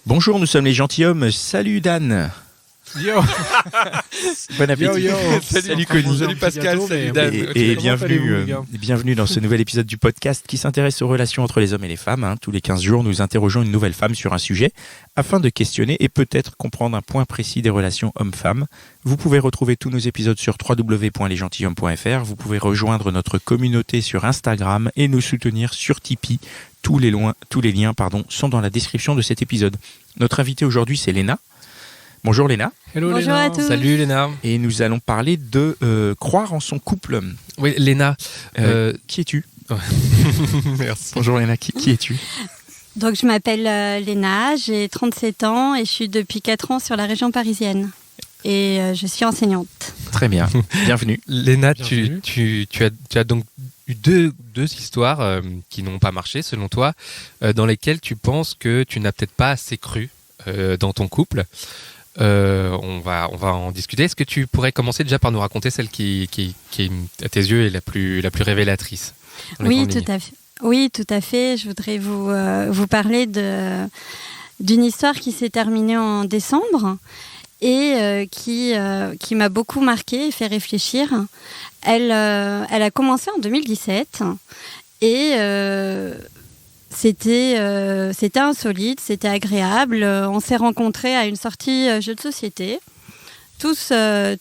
Bonjour, nous sommes les gentilshommes. Salut Dan. Yo. Bon appétit. Yo. Salut Conny. Salut Pascal, salut Dan. Et Comment allez-vous, les gars bienvenue dans ce nouvel épisode du podcast qui s'intéresse aux relations entre les hommes et les femmes. Tous les 15 jours, nous interrogeons une nouvelle femme sur un sujet afin de questionner et peut-être comprendre un point précis des relations hommes-femmes. Vous pouvez retrouver tous nos épisodes sur www.lesgentilshommes.fr. Vous pouvez rejoindre notre communauté sur Instagram et nous soutenir sur Tipeee. Tous les liens sont dans la description de cet épisode. Notre invitée aujourd'hui, c'est Léna. Bonjour Léna. Hello Bonjour Léna. à tous. Salut Léna. Et nous allons parler de croire en son couple. Oui, Léna. Qui es-tu? Merci. Bonjour Léna, qui es-tu? Donc je m'appelle Léna, j'ai 37 ans et je suis depuis 4 ans sur la région parisienne. Et je suis enseignante. Très bien, bienvenue. Léna, tu as donc eu deux histoires qui n'ont pas marché selon toi, dans lesquelles tu penses que tu n'as peut-être pas assez cru dans ton couple. On va en discuter. Est-ce que tu pourrais commencer déjà par nous raconter celle qui à tes yeux est la plus révélatrice? Oui, tout à fait. Oui, tout à fait. Je voudrais vous parler d'une histoire qui s'est terminée en décembre et qui m'a beaucoup marquée et fait réfléchir. Elle a commencé en 2017 et c'était insolite, c'était agréable. On s'est rencontrés à une sortie jeu de société. Tout se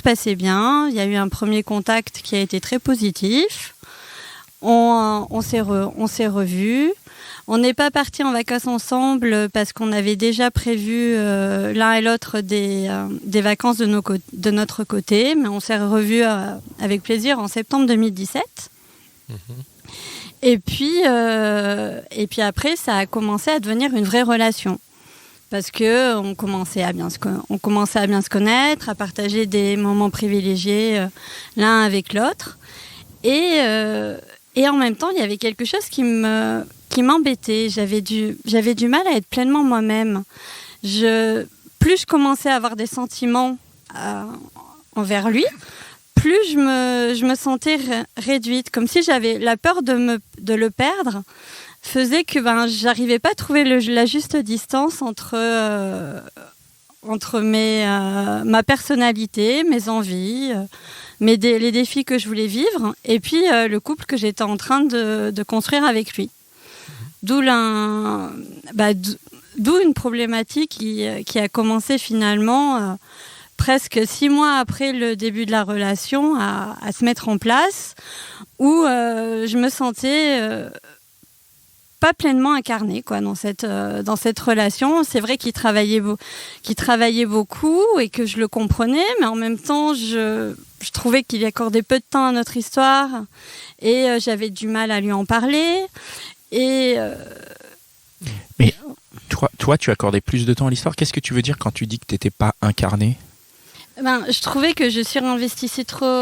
passait bien. Il y a eu un premier contact qui a été très positif. On s'est revus. On n'est pas partis en vacances ensemble parce qu'on avait déjà prévu l'un et l'autre des vacances de notre côté, mais on s'est revus avec plaisir en septembre 2017. Mmh. Et puis après, ça a commencé à devenir une vraie relation. Parce qu'on commençait à bien se connaître, à partager des moments privilégiés l'un avec l'autre. Et en même temps, il y avait quelque chose qui m'embêtait. J'avais du mal à être pleinement moi-même. Plus je commençais à avoir des sentiments envers lui, plus je me sentais réduite, comme si j'avais la peur de le perdre, faisait que j'arrivais pas à trouver la juste distance entre ma personnalité, mes envies, les défis que je voulais vivre, et puis le couple que j'étais en train de construire avec lui. D'où une problématique qui a commencé finalement presque 6 mois après le début de la relation à se mettre en place, où je me sentais pas pleinement incarnée dans cette relation. C'est vrai qu'il travaillait beaucoup et que je le comprenais, mais en même temps je trouvais qu'il accordait peu de temps à notre histoire et j'avais du mal à lui en parler. Mais toi, tu accordais plus de temps à l'histoire. Qu'est-ce que tu veux dire quand tu dis que tu n'étais pas incarnée? Je trouvais que je surinvestissais trop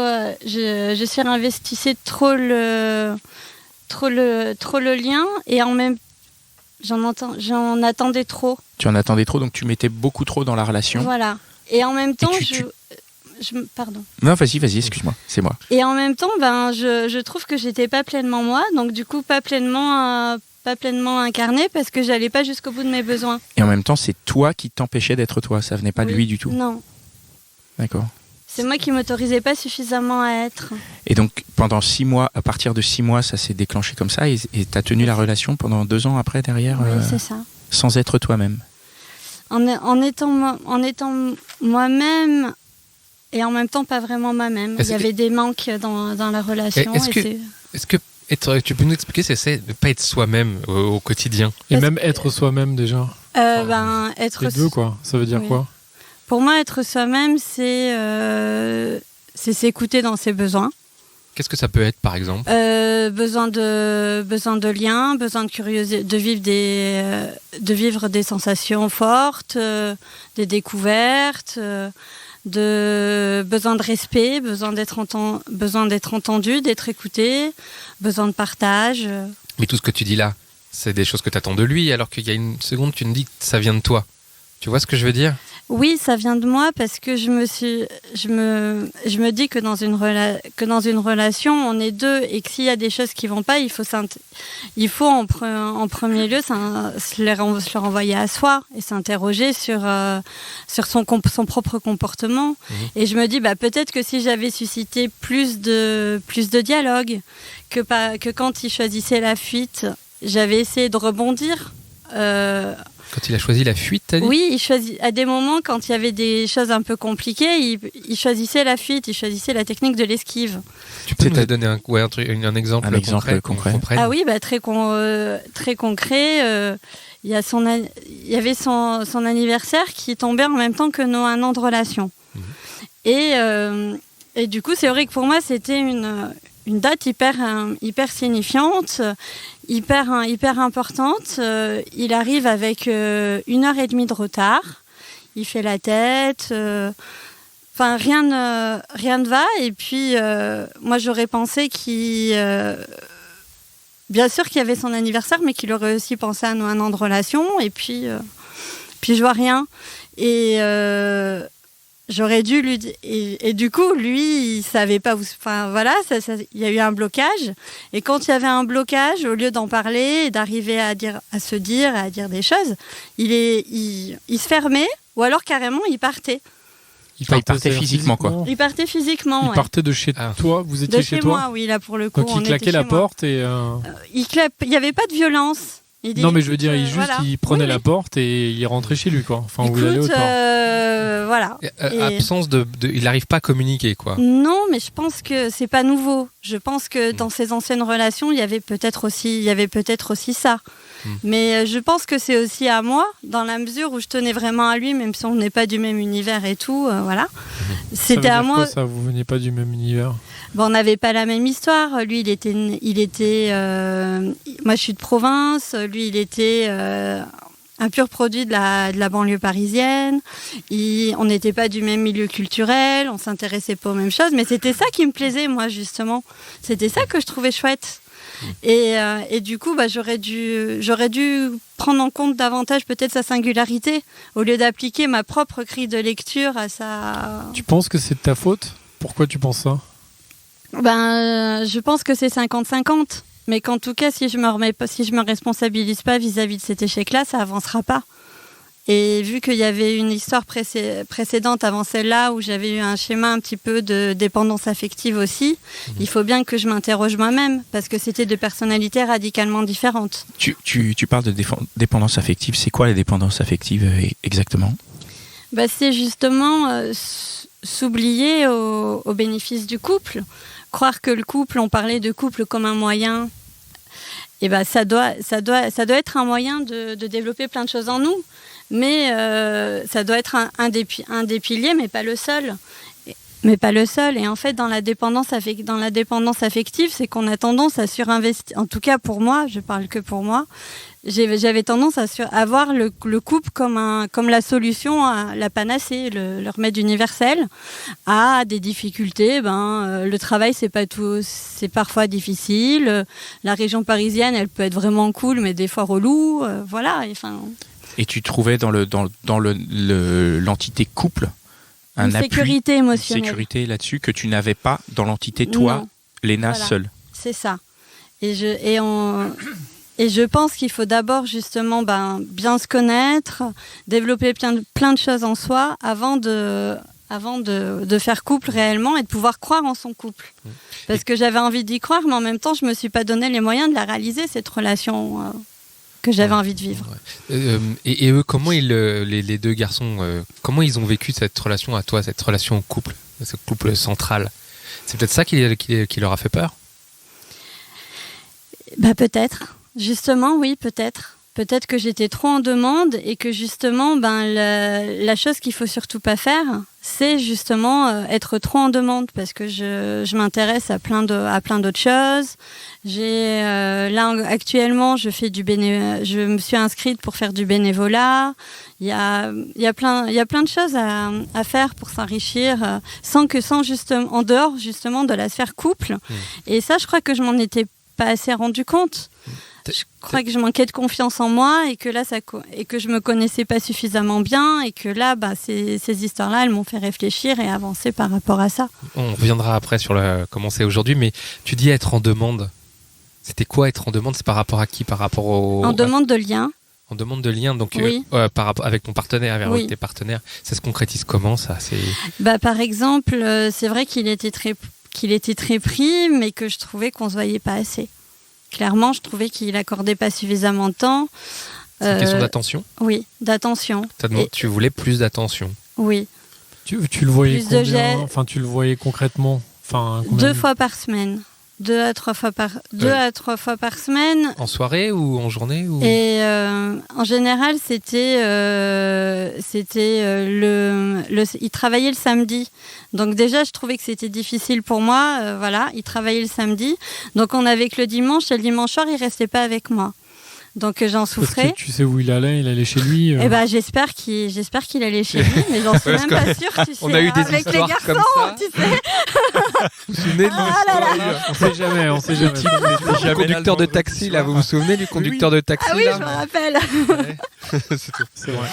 le lien et en même j'en attendais trop. Tu en attendais trop, donc tu mettais beaucoup trop dans la relation. Voilà. Et en même temps, pardon. Non, vas-y, excuse-moi, c'est moi. Et en même temps, je trouve que j'étais pas pleinement moi, donc du coup pas pleinement incarnée parce que j'allais pas jusqu'au bout de mes besoins. Et en même temps, c'est toi qui t'empêchais d'être toi, ça venait pas de lui du tout. Non. D'accord. C'est moi qui m'autorisais pas suffisamment à être. Et donc, pendant 6 mois, à partir de 6 mois, ça s'est déclenché comme ça et t'as tenu la relation pendant 2 ans après, derrière, oui, c'est ça. Sans être toi-même. En étant moi-même et en même temps pas vraiment moi-même. Il y avait des manques dans la relation. Est-ce que tu peux nous expliquer ce que c'est de ne pas être soi-même au quotidien? Et même être soi-même déjà. Être les deux, quoi. Ça veut dire quoi? Pour moi, être soi-même, c'est s'écouter dans ses besoins. Qu'est-ce que ça peut être, par exemple? Besoin de liens, besoin de curiosité, de vivre des sensations fortes, des découvertes, besoin de respect, besoin d'être entendu, d'être écouté, besoin de partage. Mais tout ce que tu dis là, c'est des choses que tu attends de lui, alors qu'il y a une seconde, tu me dis que ça vient de toi. Tu vois ce que je veux dire ? Oui, ça vient de moi parce que je me dis que dans une relation, on est deux et que s'il y a des choses qui vont pas, il faut en premier lieu se les renvoyer à soi et s'interroger sur son propre comportement. Et je me dis, peut-être que si j'avais suscité plus de dialogue, que quand il choisissait la fuite, j'avais essayé de rebondir. Quand il a choisi la fuite, t'as dit ? Oui, à des moments, quand il y avait des choses un peu compliquées, il choisissait la fuite, il choisissait la technique de l'esquive. Tu peux nous donner un exemple concret qu'on comprenne ? Ah oui, très concret. Il y avait son anniversaire qui tombait en même temps que un an de relation. Et du coup, c'est vrai que pour moi, c'était une date hyper signifiante, hyper importante. Il arrive avec 1h30 de retard. Il fait la tête. Rien ne va. Et puis, moi, j'aurais pensé bien sûr qu'il y avait son anniversaire, mais qu'il aurait aussi pensé à un an de relation. Et puis je vois rien. Et j'aurais dû lui dire. Et du coup, lui, il savait pas où. Il y a eu un blocage. Et quand il y avait un blocage, au lieu d'en parler et d'arriver à dire des choses, il se fermait, ou alors carrément il partait. Il partait physiquement, quoi. Il partait physiquement. Il partait de chez toi. Vous étiez chez toi. Moi, oui, là pour le coup. Donc il claquait la porte et. Il n'y avait pas de violence. Non, mais je veux dire, il prenait la porte et il rentrait chez lui, quoi. Enfin, écoute, où il allait au tard. Voilà. Absence il n'arrive pas à communiquer, quoi. Non, mais je pense que c'est pas nouveau. Je pense que dans ses anciennes relations, il y avait peut-être aussi ça. Mais je pense que c'est aussi à moi, dans la mesure où je tenais vraiment à lui, même si on n'est pas du même univers et tout, voilà. C'était à moi. Ça, vous veniez pas du même univers. On n'avait pas la même histoire. Lui, il était. Moi, je suis de province. Lui, il était un pur produit de la banlieue parisienne. On n'était pas du même milieu culturel. On s'intéressait pas aux mêmes choses. Mais c'était ça qui me plaisait, moi, justement. C'était ça que je trouvais chouette. Et du coup, j'aurais dû prendre en compte davantage peut-être sa singularité au lieu d'appliquer ma propre grille de lecture à sa. Tu penses que c'est de ta faute ? Pourquoi tu penses ça ? Je pense que c'est 50-50, mais qu'en tout cas, si je me responsabilise pas vis-à-vis de cet échec-là, ça avancera pas. Et vu qu'il y avait une histoire précédente avant celle-là, où j'avais eu un schéma un petit peu de dépendance affective aussi, il faut bien que je m'interroge moi-même, parce que c'était deux personnalités radicalement différentes. Tu parles de dépendance affective. C'est quoi la dépendance affective exactement ? C'est justement s'oublier au bénéfice du couple. Croire que le couple, on parlait de couple comme un moyen, et ça doit être un moyen de développer plein de choses en nous, mais ça doit être un des piliers, mais pas le seul. Et en fait, dans la dépendance affective, c'est qu'on a tendance à surinvestir. En tout cas, pour moi, je parle que pour moi. J'avais tendance à voir le couple comme la solution, la panacée, le remède universel à des difficultés. Le travail, c'est pas tout, c'est parfois difficile. La région parisienne, elle peut être vraiment cool, mais des fois relou. Voilà. Et tu trouvais dans l'entité couple une sécurité émotionnelle, une sécurité là-dessus que tu n'avais pas dans l'entité toi, non. Léna, voilà. Seule. C'est ça. Et je pense qu'il faut d'abord justement bien se connaître, développer plein de choses en soi avant de faire couple réellement et de pouvoir croire en son couple. Parce que j'avais envie d'y croire, mais en même temps, je ne me suis pas donné les moyens de la réaliser, cette relation que j'avais envie de vivre. Et eux, comment les deux garçons, comment ils ont vécu cette relation à toi, cette relation au couple, ce couple central ? C'est peut-être ça qui leur a fait peur ? Peut-être. Justement, oui, peut-être. Peut-être que j'étais trop en demande et que justement, la chose qu'il faut surtout pas faire, c'est justement être trop en demande, parce que je m'intéresse à plein d'autres choses. Là actuellement, je me suis inscrite pour faire du bénévolat. Il y a plein de choses à faire pour s'enrichir, sans justement en dehors justement de la sphère couple. Et ça, je crois que je m'en étais pas assez rendu compte. je crois que je manquais de confiance en moi et que là, et que je me connaissais pas suffisamment bien et que là, ces histoires-là, elles m'ont fait réfléchir et avancer par rapport à ça. On reviendra après sur comment c'est aujourd'hui, mais tu dis être en demande. C'était quoi être en demande? C'est par rapport à qui? Par rapport en demande de lien. En demande de lien, donc oui. par rapport avec ton partenaire, avec tes partenaires. Ça se concrétise comment, ça? Par exemple, c'est vrai qu'il était très pris, mais que je trouvais qu'on se voyait pas assez. Clairement, je trouvais qu'il accordait pas suffisamment de temps. C'est une question d'attention? Oui, d'attention. Tu voulais plus d'attention? Oui. Tu le voyais plus combien? Enfin, tu le voyais concrètement? Enfin, 2 fois par semaine. 2 à 3 fois par semaine. En soirée ou en journée ou... Et en général, il travaillait le samedi. Donc déjà, je trouvais que c'était difficile pour moi. Il travaillait le samedi. Donc on avait que le dimanche. Et le dimanche soir, il restait pas avec moi. Donc j'en souffrais. Parce que tu sais où il allait chez lui. J'espère qu'il allait chez lui, mais j'en suis même pas sûre. Tu sais, on a eu des avec les histoires garçons, comme ça. tu sais. Vous vous souvenez de On sait jamais. Le conducteur de taxi, là, vous vous souvenez du conducteur de taxi? Ah oui, là je me rappelle. C'est vrai.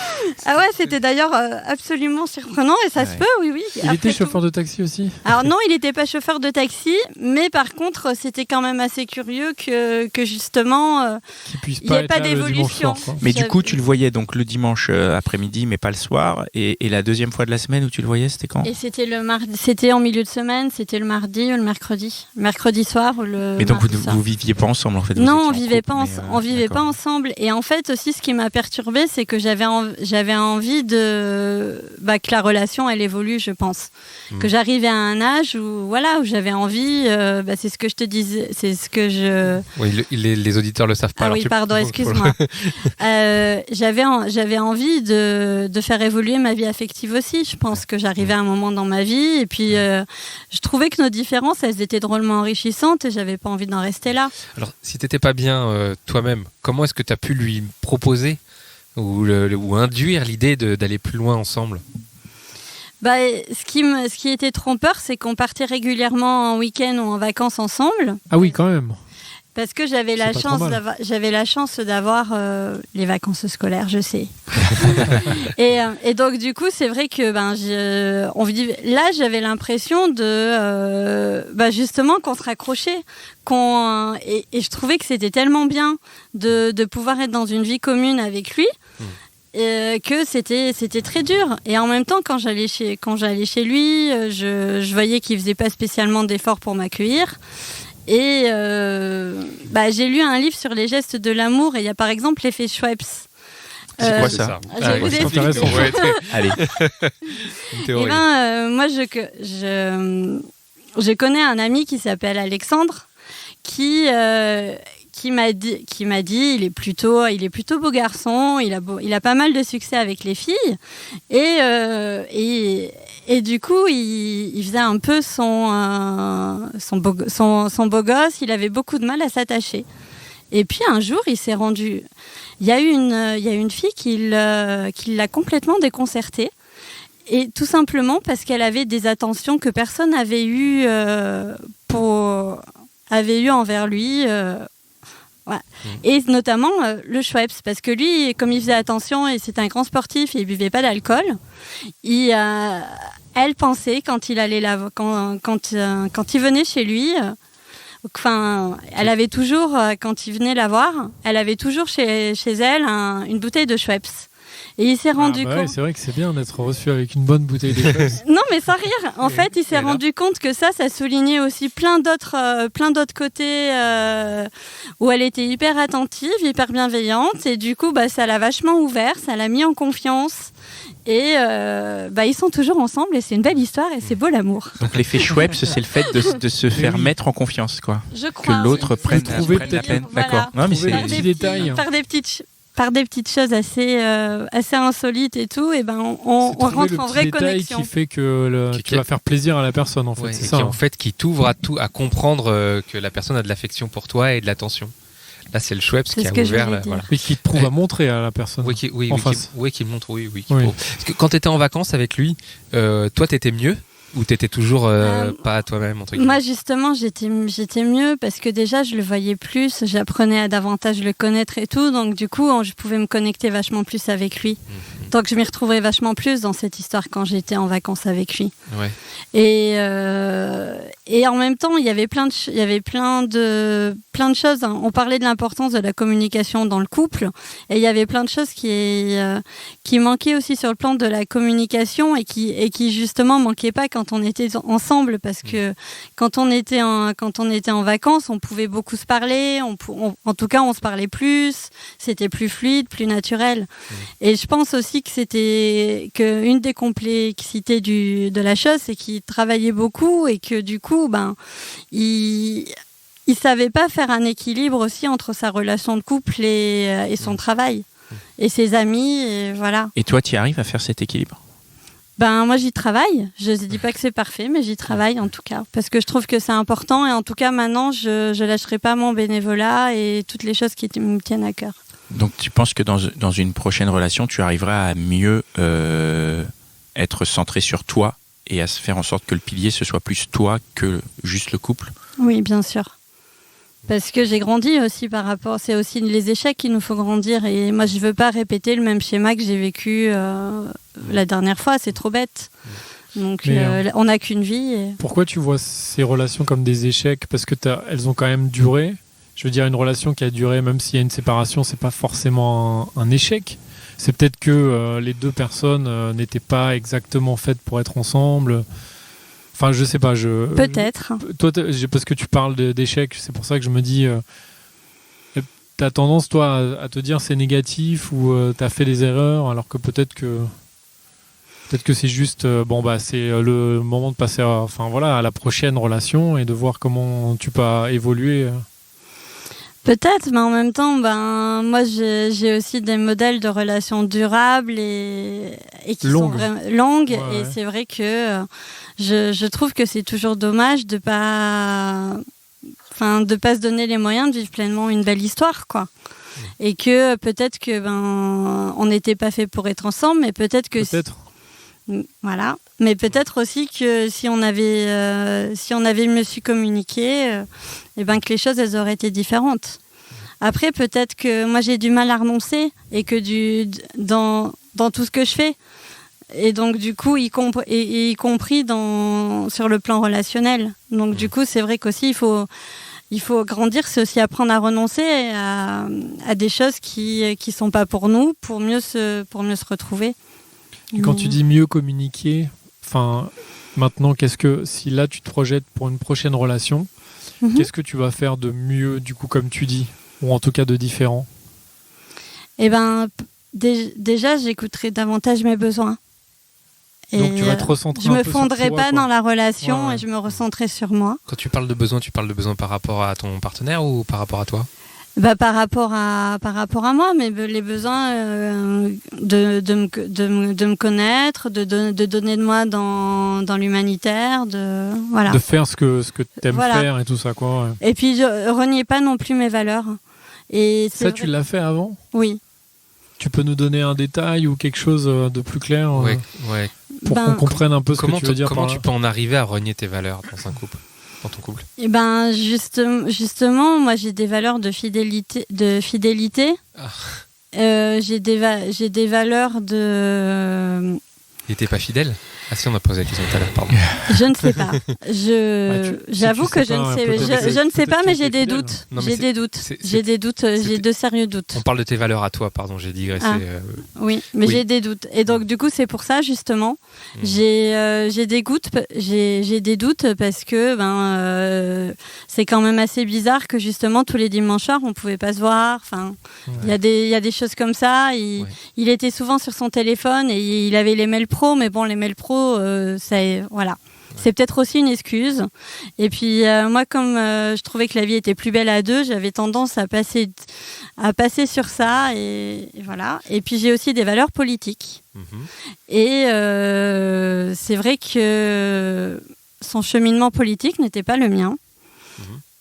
Ah ouais, c'était d'ailleurs absolument surprenant et ça se peut, oui. Il était chauffeur de taxi aussi? Alors non, il n'était pas chauffeur de taxi, mais par contre, c'était quand même assez curieux que justement, il n'y ait pas d'évolution. Mais du coup, tu le voyais donc le dimanche après-midi, mais pas le soir. Et la deuxième fois de la semaine où tu le voyais, c'était quand? Et c'était le mardi, c'était en milieu de semaine, c'était le mardi ou le mercredi soir ou le. Mais donc vous viviez pas ensemble en fait? Non, on vivait pas ensemble. Et en fait aussi, ce qui m'a perturbée, c'est que j'avais envie que la relation elle évolue, je pense. Que j'arrivais à un âge où j'avais envie. C'est ce que je te disais, c'est ce que je. Oui, les auditeurs le savent pas. Ah oui, pardon, excuse-moi. J'avais envie de faire évoluer ma vie affective aussi. Je pense que j'arrivais à un moment dans ma vie et puis je trouvais que nos différences, elles étaient drôlement enrichissantes et j'avais pas envie d'en rester là. Alors, si t'étais pas bien toi-même, comment est-ce que tu as pu lui proposer ou induire l'idée d'aller plus loin ensemble? Ce qui était trompeur, c'est qu'on partait régulièrement en week-end ou en vacances ensemble. Ah oui, quand même. Parce que j'avais la chance d'avoir les vacances scolaires, je sais. et donc du coup, c'est vrai que là, j'avais l'impression de justement qu'on se raccrochait, et je trouvais que c'était tellement bien de pouvoir être dans une vie commune avec lui. Que c'était très dur. Et en même temps, quand j'allais chez lui, je voyais qu'il faisait pas spécialement d'efforts pour m'accueillir. Et j'ai lu un livre sur les gestes de l'amour et il y a par exemple l'effet Schweppes. C'est quoi ça? C'est intéressant. Allez. Moi, je connais un ami qui s'appelle Alexandre qui m'a dit il est plutôt beau garçon, il a pas mal de succès avec les filles et du coup il faisait un peu son beau gosse, il avait beaucoup de mal à s'attacher. Et puis un jour il y a une fille qui l'a complètement déconcerté. Et tout simplement parce qu'elle avait des attentions que personne n'avait eu envers lui. Ouais. Et notamment le Schweppes, parce que lui, comme il faisait attention et c'était un grand sportif et il buvait pas d'alcool, elle pensait quand il allait quand il venait chez lui, elle avait toujours quand il venait la voir, elle avait toujours chez elle une bouteille de Schweppes. Et il s'est rendu compte. C'est vrai que c'est bien d'être reçu avec une bonne bouteille de Schweppes. Non, mais sans rire. En fait, il s'est rendu compte que ça soulignait aussi plein d'autres côtés où elle était hyper attentive, hyper bienveillante. Et du coup, ça l'a vachement ouvert, ça l'a mis en confiance. Et ils sont toujours ensemble et c'est une belle histoire et c'est beau l'amour. Donc l'effet Schweppes, c'est le fait de se faire mettre en confiance, quoi. Je crois. Que l'autre prenne la peine. Voilà. D'accord. Non, mais c'est Par des petites choses assez insolites et tout, et on rentre en vraie connexion. Qui fait que tu vas faire plaisir à la personne, en fait. Ouais, c'est ça. Qui t'ouvre à comprendre que la personne a de l'affection pour toi et de l'attention. Là, c'est le Schweppes qui a ouvert. Voilà. Et qui te prouve à montrer à la personne. Oui, qui montre. Oui. Parce que quand tu étais en vacances avec lui, toi, t'étais mieux. Ou t'étais toujours pas toi-même, entre guillemets? Moi, justement, j'étais mieux parce que déjà, je le voyais plus, j'apprenais à davantage le connaître et tout, donc du coup, je pouvais me connecter vachement plus avec lui. Donc, je m'y retrouvais vachement plus dans cette histoire quand j'étais en vacances avec lui. Ouais. Et en même temps, il y avait plein de choses. On parlait de l'importance de la communication dans le couple, et il y avait plein de choses qui manquaient aussi sur le plan de la communication et qui justement manquaient pas quand on était ensemble, parce que quand on était en vacances, on pouvait beaucoup se parler. En tout cas, on se parlait plus. C'était plus fluide, plus naturel. Et je pense aussi que une des complexités de la chose, c'est qu'il travaillait beaucoup et que du coup, il savait pas faire un équilibre aussi entre sa relation de couple et son travail et ses amis, et voilà. Et toi, tu y arrives à faire cet équilibre? Moi, j'y travaille. Je ne dis pas que c'est parfait, mais j'y travaille en tout cas, parce que je trouve que c'est important, et en tout cas maintenant, je lâcherai pas mon bénévolat et toutes les choses qui me tiennent à cœur. Donc tu penses que dans une prochaine relation, tu arriveras à mieux être centré sur toi et à se faire en sorte que le pilier, ce soit plus toi que juste le couple? Oui, bien sûr. Parce que j'ai grandi aussi par rapport... C'est aussi les échecs qu'il nous faut grandir. Et moi, je ne veux pas répéter le même schéma que j'ai vécu la dernière fois. C'est trop bête. Donc, on n'a qu'une vie. Et... Pourquoi tu vois ces relations comme des échecs? Parce que elles ont quand même duré. Je veux dire, une relation qui a duré, même s'il y a une séparation, c'est pas forcément un échec. C'est peut-être que les deux personnes n'étaient pas exactement faites pour être ensemble. Enfin, je sais pas. Peut-être. Toi, parce que tu parles d'échecs, c'est pour ça que je me dis... t'as tendance, toi, à te dire c'est négatif ou t'as fait des erreurs, alors que peut-être que c'est juste... c'est le moment de passer à la prochaine relation et de voir comment tu peux évoluer. Peut-être, mais en même temps, moi, j'ai aussi des modèles de relations durables et qui sont vraiment longues. Ouais. Et c'est vrai que je trouve que c'est toujours dommage de pas se donner les moyens de vivre pleinement une belle histoire, quoi. Et que peut-être que on n'était pas fait pour être ensemble, mais peut-être que voilà. Mais peut-être aussi que si on avait mieux su communiquer, que les choses elles auraient été différentes. Après, peut-être que moi j'ai du mal à renoncer et que dans tout ce que je fais, et donc du coup y compris sur le plan relationnel. Donc du coup c'est vrai qu'aussi il faut grandir, c'est aussi apprendre à renoncer à des choses qui sont pas pour nous, pour mieux se retrouver. Et quand tu dis mieux communiquer, maintenant, si là tu te projettes pour une prochaine relation, qu'est-ce que tu vas faire de mieux, du coup, comme tu dis, ou en tout cas de différent? Déjà, j'écouterai davantage mes besoins. Donc tu vas te recentrer je un peu me fondrai sur toi, pas quoi. dans la relation, ouais. Et je me recentrerai sur moi. Quand tu parles de besoins par rapport à ton partenaire ou par rapport à toi? Par rapport à moi, mais les besoins de me connaître, de donner de moi dans l'humanitaire, voilà. De faire ce que t'aimes faire et tout ça, quoi. Ouais. Et puis je reniais pas non plus mes valeurs. Et ça, tu l'as fait avant? Oui. Tu peux nous donner un détail ou quelque chose de plus clair Ouais. pour qu'on comprenne un peu ce que tu veux dire comment par là. tu peux en arriver à renier tes valeurs dans un couple, dans ton couple? Eh ben justement, moi j'ai des valeurs de fidélité. J'ai des valeurs de. Il était pas fidèle? Ah si, on a posé la question tout à l'heure, pardon. Je ne sais pas. J'avoue que je ne sais. Je ne sais pas, mais j'ai des doutes. J'ai des doutes. J'ai de sérieux doutes. On parle de tes valeurs à toi, pardon, j'ai digressé. Oui, mais j'ai des doutes. Et donc du coup, c'est pour ça justement, j'ai des doutes parce que c'est quand même assez bizarre que justement tous les dimanches soirs on pouvait pas se voir. Enfin, il y a des choses comme ça. Il était souvent sur son téléphone et il avait les mails pro, mais bon, les mails pro, voilà. C'est peut-être aussi une excuse. Et puis moi, comme je trouvais que la vie était plus belle à deux, j'avais tendance à passer sur ça et voilà. Et puis j'ai aussi des valeurs politiques. Et c'est vrai que son cheminement politique n'était pas le mien.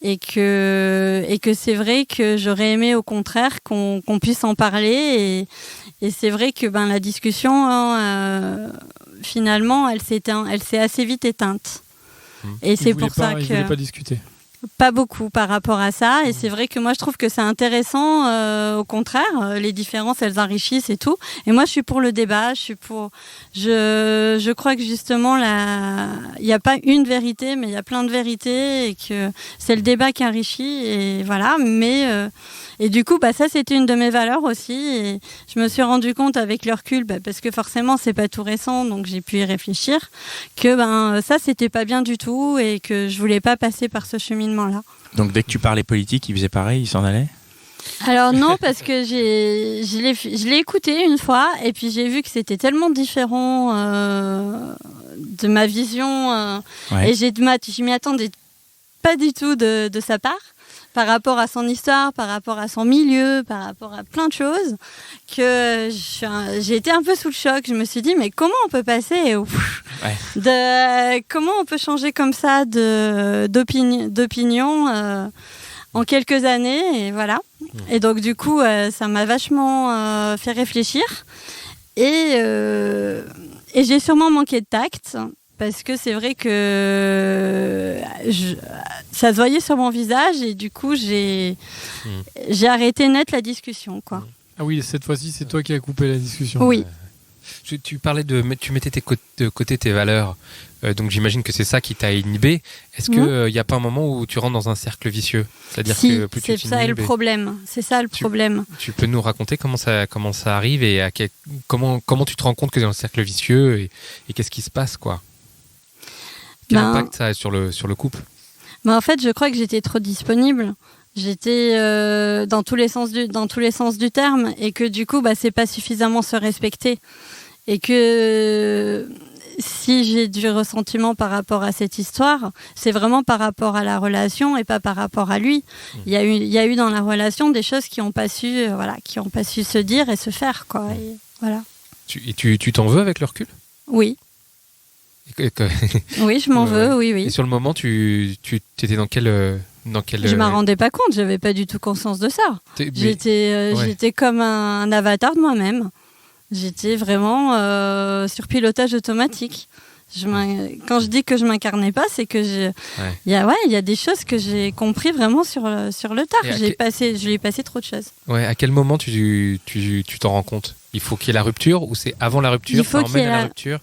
Et que c'est vrai que j'aurais aimé au contraire qu'on puisse en parler. Et c'est vrai que la discussion finalement, elle s'est assez vite éteinte. Et c'est pour ça Il que voulait pas discuter. pas beaucoup par rapport à ça. Et c'est vrai que moi, je trouve que c'est intéressant. Au contraire, les différences, elles enrichissent et tout. Et moi, je suis pour le débat. Je crois que justement, il n'y a pas une vérité, mais il y a plein de vérités et que c'est le débat qui enrichit. Et voilà. Et du coup, ça, c'était une de mes valeurs aussi. Et je me suis rendu compte avec le recul, parce que forcément, c'est pas tout récent, donc j'ai pu y réfléchir, que ça, c'était pas bien du tout et que je voulais pas passer par ce cheminement-là. Donc dès que tu parlais politique, il faisait pareil, il s'en allait ? Alors non, parce que je l'ai écouté une fois et puis j'ai vu que c'était tellement différent de ma vision et je m'y attendais pas du tout de sa part. Par rapport à son histoire, par rapport à son milieu, par rapport à plein de choses, que j'ai été un peu sous le choc. Je me suis dit, mais comment on peut passer comment on peut changer comme ça d'opinion en quelques années, et voilà. Et donc du coup, ça m'a vachement fait réfléchir. Et j'ai sûrement manqué de tact. Parce que c'est vrai que ça se voyait sur mon visage et du coup, j'ai arrêté net la discussion, quoi. Ah oui, cette fois-ci, c'est toi qui as coupé la discussion. Oui. Tu parlais tu mettais de côté tes valeurs, donc j'imagine que c'est ça qui t'a inhibé. Est-ce qu'il n'y a pas un moment où tu rentres dans un cercle vicieux ? C'est-à-dire que plus tu c'est ça le problème. C'est ça le problème. Tu peux nous raconter comment ça arrive et comment tu te rends compte que tu es dans le cercle vicieux et qu'est-ce qui se passe, quoi ? Quel impact ça a sur le couple ? En fait, je crois que j'étais trop disponible. J'étais dans tous les sens du terme et que du coup, c'est pas suffisamment se respecter. Et que si j'ai du ressentiment par rapport à cette histoire, c'est vraiment par rapport à la relation et pas par rapport à lui. Il y a eu dans la relation des choses qui n'ont pas su se dire et se faire, quoi. Et voilà. Tu t'en veux avec le recul ? Oui. Oui, je m'en veux, oui. Et sur le moment, tu étais dans quel Je m'en rendais pas compte, j'avais pas du tout conscience de ça. J'étais comme un avatar de moi-même. J'étais vraiment sur pilotage automatique. Quand je dis que je m'incarnais pas, c'est que il y a des choses que j'ai compris vraiment sur le tard. Je lui ai passé trop de choses. Ouais, à quel moment tu t'en rends compte ? Il faut qu'il y ait la rupture ou c'est avant la rupture, ça emmène à la rupture ?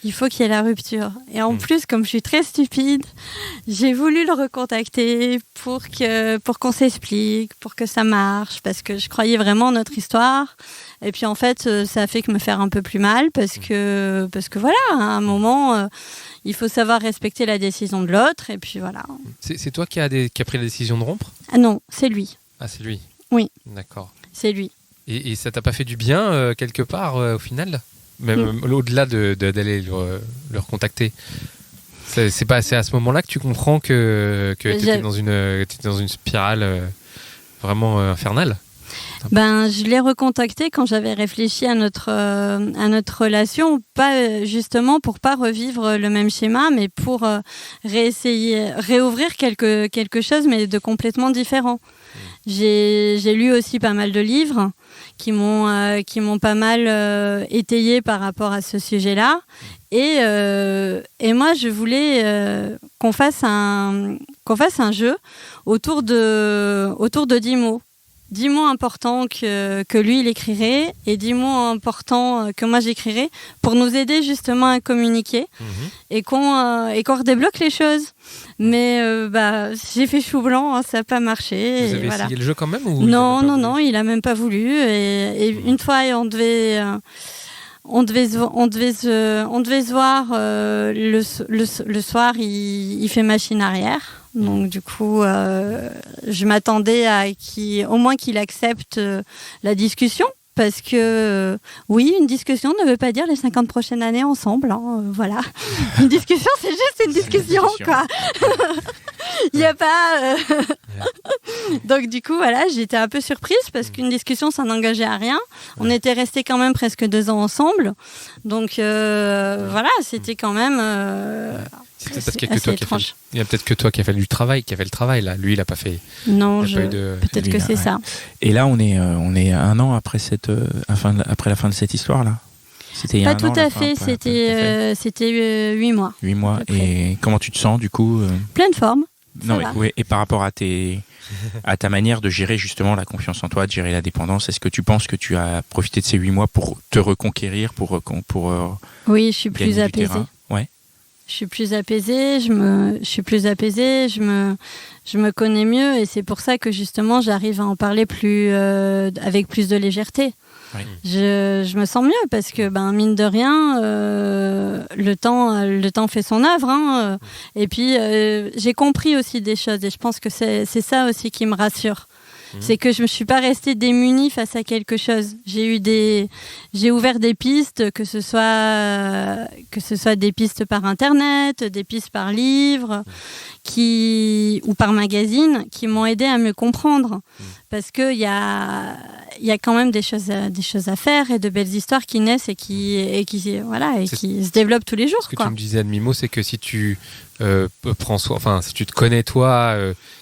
Il faut qu'il y ait la rupture. Et en plus, comme je suis très stupide, j'ai voulu le recontacter pour qu'on s'explique, pour que ça marche, parce que je croyais vraiment en notre histoire. Et puis en fait, ça a fait que me faire un peu plus mal, parce que voilà, à un moment, il faut savoir respecter la décision de l'autre. Et puis voilà. C'est toi qui a pris la décision de rompre ? Ah non, c'est lui. Ah, c'est lui. Oui. D'accord. C'est lui. Et ça t'a pas fait du bien quelque part au final ? Même au-delà d'aller le recontacter. C'est à ce moment-là que tu comprends que tu étais dans une spirale vraiment infernale. Je l'ai recontacté quand j'avais réfléchi à notre relation, pas justement pour pas revivre le même schéma, mais pour réouvrir quelque chose, mais de complètement différent. J'ai lu aussi pas mal de livres qui m'ont pas mal étayé par rapport à ce sujet-là. Et moi, je voulais qu'on fasse un jeu autour de 10 mots. 10 mots importants que lui, il écrirait et 10 mots importants que moi, j'écrirais pour nous aider justement à communiquer et qu'on redébloque les choses. Mais j'ai fait chou blanc, hein, ça n'a pas marché. Vous avez essayé le jeu quand même ou Non, il n'a même pas voulu. Et une fois, on devait se voir le soir, il fait machine arrière. Donc du coup, je m'attendais à au moins qu'il accepte la discussion. Parce que, oui, une discussion ne veut pas dire les 50 prochaines années ensemble. Hein, voilà. Une discussion, c'est juste une discussion, quoi. Il n'y a pas... Donc, du coup, voilà, j'étais un peu surprise parce qu'une discussion, ça n'engageait à rien. On était restés quand même presque 2 ans ensemble. Donc, voilà, c'était quand même... C'est parce qu'il y a peut-être que toi qui a fait du travail, qui a fait le travail là. Lui, il a pas fait. Non, peut-être que c'est ça. Et là, on est 1 an après après la fin de cette histoire là. C'était il y a Pas un an, tout à fait, c'était 8 mois. 8 mois. à peu près. Et comment tu te sens du coup Pleine forme. Non, va. oui, et par rapport à ta manière de gérer justement la confiance en toi, de gérer la dépendance, est-ce que tu penses que tu as profité de ces 8 mois pour te reconquérir, pour Oui, je suis gagner plus du apaisée. terrain? Ouais. Je suis plus apaisée, je me connais mieux et c'est pour ça que justement j'arrive à en parler avec plus de légèreté. Oui. Je me sens mieux parce que mine de rien, le temps fait son œuvre. Hein, et puis j'ai compris aussi des choses et je pense que c'est ça aussi qui me rassure. C'est que je ne me suis pas restée démunie face à quelque chose. J'ai ouvert des pistes, que ce soit des pistes par internet, des pistes par livre, ou par magazine, qui m'ont aidé à me comprendre. Parce que il y a quand même des choses à faire et de belles histoires qui naissent et qui se développent tous les jours. Ce que quoi. tu me disais, Admimo, c'est que si tu si tu te connais toi,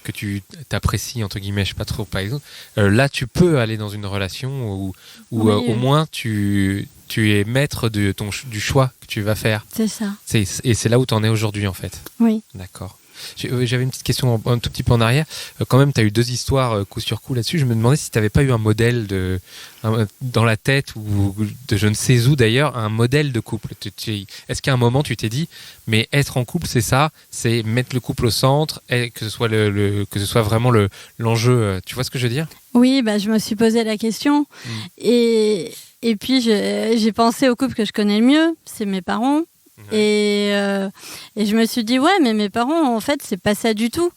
que tu t'apprécies entre guillemets, je sais pas trop par exemple, là tu peux aller dans une relation où Oui, au moins tu es maître du choix que tu vas faire. C'est ça. Et c'est là où tu en es aujourd'hui en fait. Oui. D'accord. J'avais une petite question un tout petit peu en arrière. Quand même, tu as eu 2 histoires coup sur coup là-dessus. Je me demandais si tu n'avais pas eu un modèle dans la tête ou de je ne sais où d'ailleurs, un modèle de couple. Est-ce qu'à un moment tu t'es dit, mais être en couple, c'est ça, c'est mettre le couple au centre et que ce soit que ce soit vraiment l'enjeu. Tu vois ce que je veux dire ? Oui, je me suis posé la question et puis j'ai pensé au couple que je connais le mieux, c'est mes parents. Et je me suis dit, ouais, mais mes parents, en fait, c'est pas ça du tout.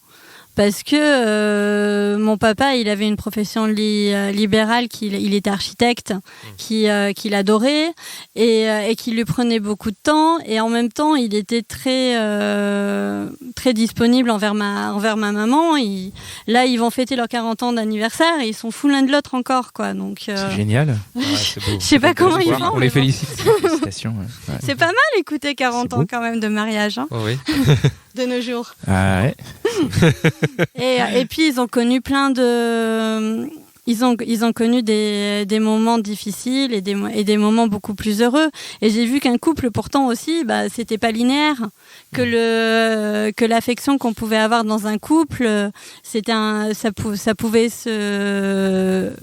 Parce que mon papa, il avait une profession libérale, il était architecte, qu'il adorait et qui lui prenait beaucoup de temps. Et en même temps, il était très disponible envers ma maman. Là, ils vont fêter leurs 40 ans d'anniversaire et ils sont fous l'un de l'autre encore, quoi. Donc, c'est génial. Ouais, c'est beau. Je sais pas comment ils font. On les félicite. Félicitations. Ouais. C'est pas mal écouter 40 ans quand même de mariage, hein, Oui. de nos jours. Ah ouais. Et puis ils ont connu ils ont connu des moments difficiles et des moments beaucoup plus heureux. Et j'ai vu qu'un couple pourtant aussi, c'était pas linéaire, que l'affection qu'on pouvait avoir dans un couple, ça pouvait se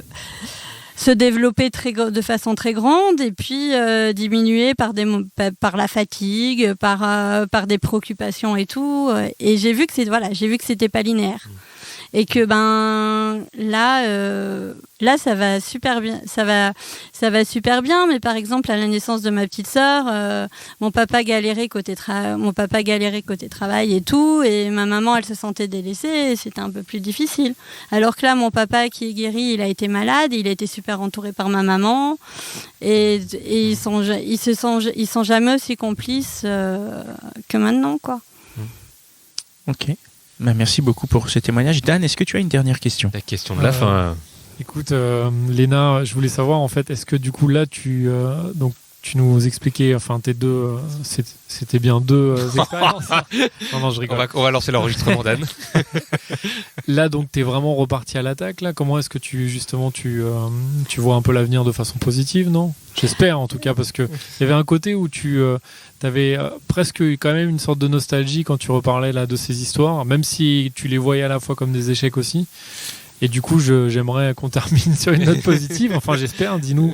développer de façon très grande et puis diminuer par la fatigue, par des préoccupations et tout. Et j'ai vu que c'était pas linéaire. Et que là ça va super bien, ça va super bien. Mais par exemple à la naissance de ma petite sœur, mon papa galérait côté travail et tout, et ma maman elle se sentait délaissée, et c'était un peu plus difficile. Alors que là mon papa qui est guéri, il a été malade, il a été super entouré par ma maman, et ils sont jamais aussi complices que maintenant, quoi. Ok. Merci beaucoup pour ce témoignage. Dan, est-ce que tu as une dernière question ? La question de la fin. Écoute, Léna, je voulais savoir en fait, est-ce que du coup là tu nous expliquais, enfin tes deux, c'était bien 2 expériences. Non, je rigole. On va lancer l'enregistrement, Dan. Là donc t'es vraiment reparti à l'attaque là. Comment est-ce que tu vois un peu l'avenir de façon positive, non ? J'espère en tout cas, parce que il y avait un côté où tu avais presque quand même une sorte de nostalgie quand tu reparlais là de ces histoires, même si tu les voyais à la fois comme des échecs aussi. Et du coup, j'aimerais qu'on termine sur une note positive. Enfin, j'espère. Dis-nous.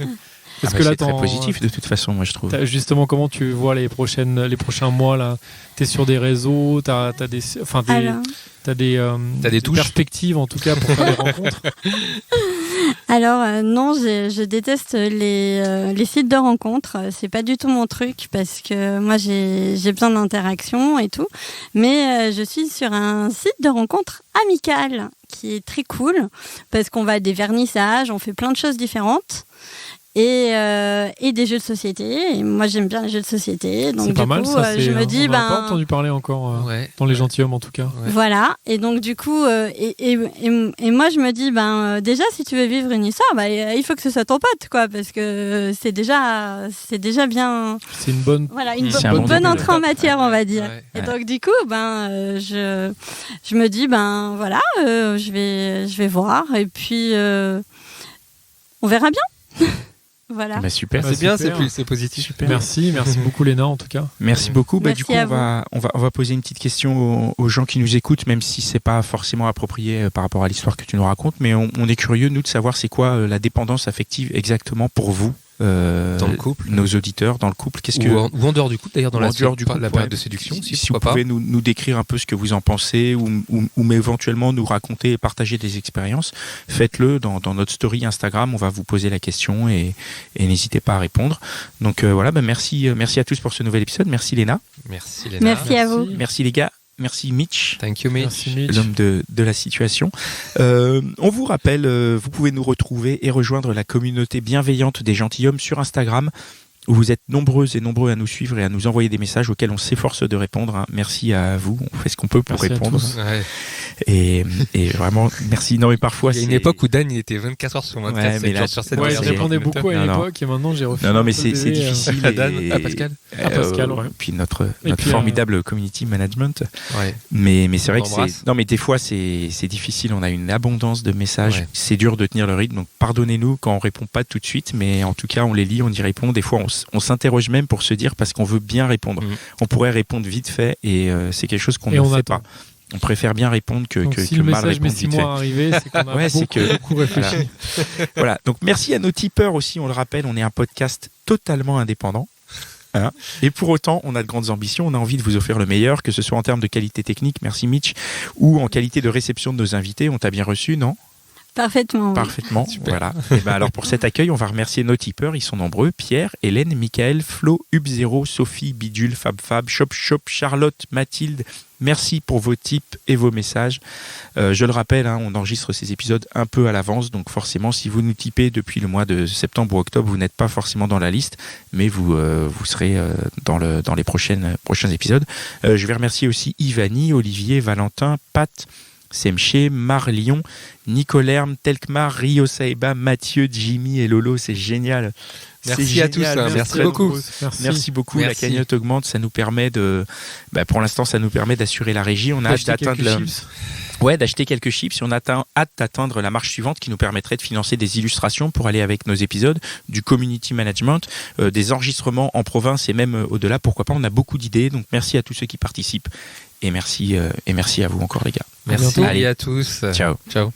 Parce que là, c'est très positif de toute façon, moi je trouve. Justement, comment tu vois les prochains mois là ? T'es sur des réseaux, t'as des touches, perspectives en tout cas pour faire des rencontres. Alors non, je déteste les sites de rencontres. C'est pas du tout mon truc parce que moi j'ai besoin d'interaction et tout. Mais je suis sur un site de rencontres amicales qui est très cool parce qu'on va à des vernissages, on fait plein de choses différentes. Et des jeux de société. Et moi, j'aime bien les jeux de société. Donc, c'est pas mal, ça. Je me dis, on n'a pas entendu parler encore dans les gentilshommes, en tout cas. Ouais. Voilà. Et donc, du coup, et moi, je me dis, déjà, si tu veux vivre une histoire, il faut que ce soit ton pote, quoi, parce que c'est déjà bien. C'est une bonne. Voilà, une bonne entrée en matière, on va dire. Ouais. Et donc, du coup, je me dis, voilà, je vais voir. Et puis, on verra bien. Voilà. Bah, super. C'est bien, super. c'est positif. Super. Merci beaucoup Léna en tout cas. Merci beaucoup. Merci Du coup, à on va poser une petite question aux gens qui nous écoutent, même si c'est pas forcément approprié par rapport à l'histoire que tu nous racontes, mais on est curieux, nous, de savoir c'est quoi la dépendance affective exactement pour vous. Dans le couple, nos auditeurs dans le couple, ou en dehors du couple d'ailleurs, dans la période de séduction, si vous pouvez nous décrire un peu ce que vous en pensez ou éventuellement nous raconter et partager des expériences, faites-le dans notre story Instagram, on va vous poser la question et n'hésitez pas à répondre. Donc voilà, merci à tous pour ce nouvel épisode. Merci Léna. Merci Léna. Merci à vous. Merci les gars. Merci Mitch. Thank you Mitch. Merci, Mitch. L'homme de la situation. On vous rappelle, vous pouvez nous retrouver et rejoindre la communauté bienveillante des gentilshommes sur Instagram, où vous êtes nombreuses et nombreux à nous suivre et à nous envoyer des messages auxquels on s'efforce de répondre. Hein. Merci à vous, on fait ce qu'on peut pour Merci à répondre. tous. Ouais. Et vraiment, merci. Non mais parfois Il y a une c'est... époque où Dan il était 24 heures sur 24, Ouais, mais 7 là, jours sur 7. Ouais, je c'est- répondais beaucoup à Non, non. l'époque et maintenant j'ai refait. Non mais c'est difficile. à Dan, et- à Pascal. À Pascal, ouais. Puis notre Et puis, formidable community management. Ouais. Mais c'est vrai On que l'embrasse. c'est... Non mais des fois c'est difficile, on a une abondance de messages, Ouais. c'est dur de tenir le rythme, donc pardonnez-nous quand on répond pas tout de suite, mais en tout cas on les lit, on y répond, des fois on s'interroge même pour se dire parce qu'on veut bien répondre. On pourrait répondre vite fait et c'est quelque chose qu'on Et ne on fait attend. pas. On préfère bien répondre que, Donc, que, si que le mal message met répondre 6 vite fait. mois à arriver, c'est qu'on a Ouais, c'est que- beaucoup réfléchi. Voilà, donc merci à nos tipeurs aussi, on le rappelle, on est un podcast totalement indépendant. Hein. Et pour autant, on a de grandes ambitions, on a envie de vous offrir le meilleur, que ce soit en termes de qualité technique, merci Mitch, ou en qualité de réception de nos invités. On t'a bien reçu, non ? Parfaitement. oui. Parfaitement, voilà. Et ben alors pour cet accueil, on va remercier nos tipeurs, ils sont nombreux, Pierre, Hélène, Michael, Flo, Hub0, Sophie, Bidule, Fab, Shop, Charlotte, Mathilde. Merci pour vos tips et vos messages. Je le rappelle, hein, on enregistre ces épisodes un peu à l'avance, donc forcément, si vous nous tipez depuis le mois de septembre ou octobre, vous n'êtes pas forcément dans la liste, mais vous serez dans les prochains épisodes. Je vais remercier aussi Ivani, Olivier, Valentin, Pat, Semché, Marlion, Nicolerme, Telkmar, Rio Saeba, Mathieu, Jimmy et Lolo, c'est génial. Merci C'est à tous, génial. hein, merci beaucoup. Merci beaucoup. La Merci. cagnotte augmente, ça nous permet pour l'instant, ça nous permet d'assurer la régie. On a hâte d'atteindre d'acheter quelques chips. Et on a hâte d'atteindre la marche suivante qui nous permettrait de financer des illustrations pour aller avec nos épisodes, du community management, des enregistrements en province et même au-delà. Pourquoi pas? On a beaucoup d'idées. Donc merci à tous ceux qui participent et merci à vous encore les gars. Merci Allez. à tous. Ciao. Ciao.